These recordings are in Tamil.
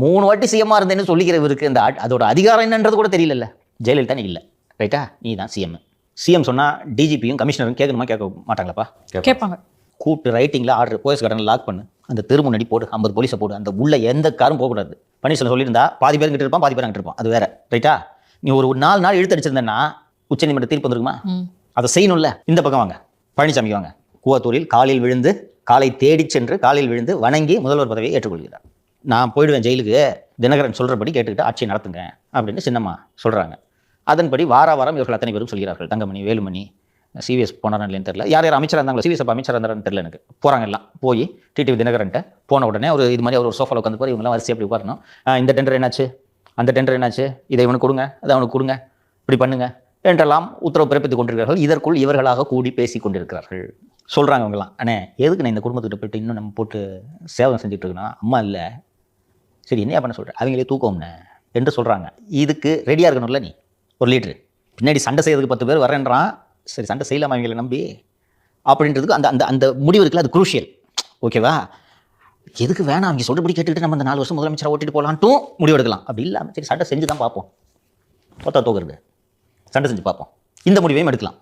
3 வாட்டி சிஎம்மா இருந்தேன்னு சொல்லிக்கிறவருக்கு இந்த அதோட அதிகாரம் என்னன்றது கூட தெரியல. ஜெயலலிதா நீ இல்லை, ரைட்டா? நீ தான் சிஎம் சொன்னால் டிஜிபியும் கமிஷனரும் கேட்கணுமா? கேட்க மாட்டாங்களாப்பா? கேட்பாங்க. கூப்பிட்டு ரைட்டிங்கில் ஆர்டர், போலீஸ் கடனை லாக் பண்ணு, அந்த தெரு முன்னாடி போடு, 50 போலீஸை போடு, அந்த உள்ள எந்த காரும் போகக்கூடாது. பன்னீர்செல்வம் சொல்லியிருந்தா பாதி பேர் கிட்ட இருப்பான், பாதி பேர் அங்கிட்டு இருப்பான், அது வேற, ரைட்டா? நீ ஒரு 4 நாள் இழுத்து அடிச்சிருந்தேன்னா உச்சநீதிமன்ற தீர்ப்பு வந்துருக்குமா? அதை செய்யணும்ல. இந்த பக்கம் வாங்க, பழனிசாமி வாங்க. கூவத்தூரில் காலில் விழுந்து, காலை தேடி சென்று காலில் விழுந்து வணங்கி முதல்வர் பதவியை ஏற்றுக்கொள்கிறார். நான் போயிடுவேன் ஜெயிலுக்கு, தினகரன் சொல்கிறபடி கேட்டுக்கிட்டு ஆட்சியை நடத்துங்க அப்படின்னு சின்னம்மா சொல்கிறாங்க. அதன்படி வாரம் இவர்கள் அத்தனை பேரும் சொல்கிறார்கள். தங்கமணி, வேலுமணி, சிவிஎஸ் போனாரன் இல்லைன்னு தெரியல, யார் அமைச்சராக இருந்தாங்களோ, சிவிஎஸ் அப்போ அமைச்சராக இருந்தாரன்னு தெரியல எனக்கு. போகிறாங்க எல்லாம், போய் டிடிவி தினகரன்ட்ட போன உடனே ஒரு இது மாதிரி ஒரு சோஃபாவில் உட்காந்து போய் இவங்கெல்லாம் வரிசை அப்படி உட்காரணும். இந்த டெண்டர் என்னாச்சு, அந்த டெண்டர் என்னாச்சு, இதை இவனுக்கு கொடுங்க, அதை அவனுக்கு கொடுங்க, இப்படி பண்ணுங்க என்றெல்லாம் உத்தரவு பிறப்பித்துக் கொண்டிருக்கிறார்கள். இதற்குள் இவர்களாக கூடி பேசி கொண்டிருக்கிறார்கள். சொல்கிறாங்க அவங்கலாம், அண்ணே எதுக்கு நான் இந்த குடும்பத்துக்கிட்ட போய்ட்டு இன்னும் நம்ம போட்டு சேவை செஞ்சுட்டு இருக்கணும், அம்மா இல்லை, சரி என்னையா பண்ண சொல்கிறேன், அவங்களே தூக்கம்னு என்று சொல்கிறாங்க. இதுக்கு ரெடியாக இருக்கணும்ல நீ ஒரு லீட்ரு. பின்னாடி சண்டை செய்யறதுக்கு 10 பேர் வரேன்றான், சரி சண்டை செய்யலாமா அவங்களை நம்பி அப்படின்றதுக்கு அந்த அந்த அந்த முடிவு இருக்குல்ல, அது குரூஷியல். ஓகேவா? எதுக்கு வேணாம், அவங்க சொல்றபடி கேட்டுக்கிட்டு நம்ம இந்த 4 வருஷம் முதலமைச்சராக ஓட்டிட்டு போகலான்ட்டும் முடிவு எடுக்கலாம். அப்படி இல்லாமல் சரி சண்டை செஞ்சு தான் பார்ப்போம், தோத்தா தோக்குறது, சண்டை செஞ்சு பார்ப்போம், இந்த முடிவையும் எடுக்கலாம்.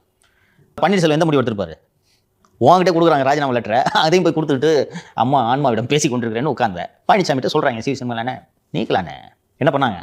பன்னீர்செல்வம் எந்த முடிவு எடுத்துருப்பாரு? உங்ககிட்ட கொடுக்குறாங்க ராஜினாமா லெட்டரை, அதையும் போய் கொடுத்துட்டு அம்மா ஆன்மாவிடம் பேசி கொண்டிருக்கிறேன்னு உட்காந்த பழனிசாமிகிட்ட சொல்கிறாங்க, சிவசேனானே நீக்கலானே, என்ன பண்ணாங்க?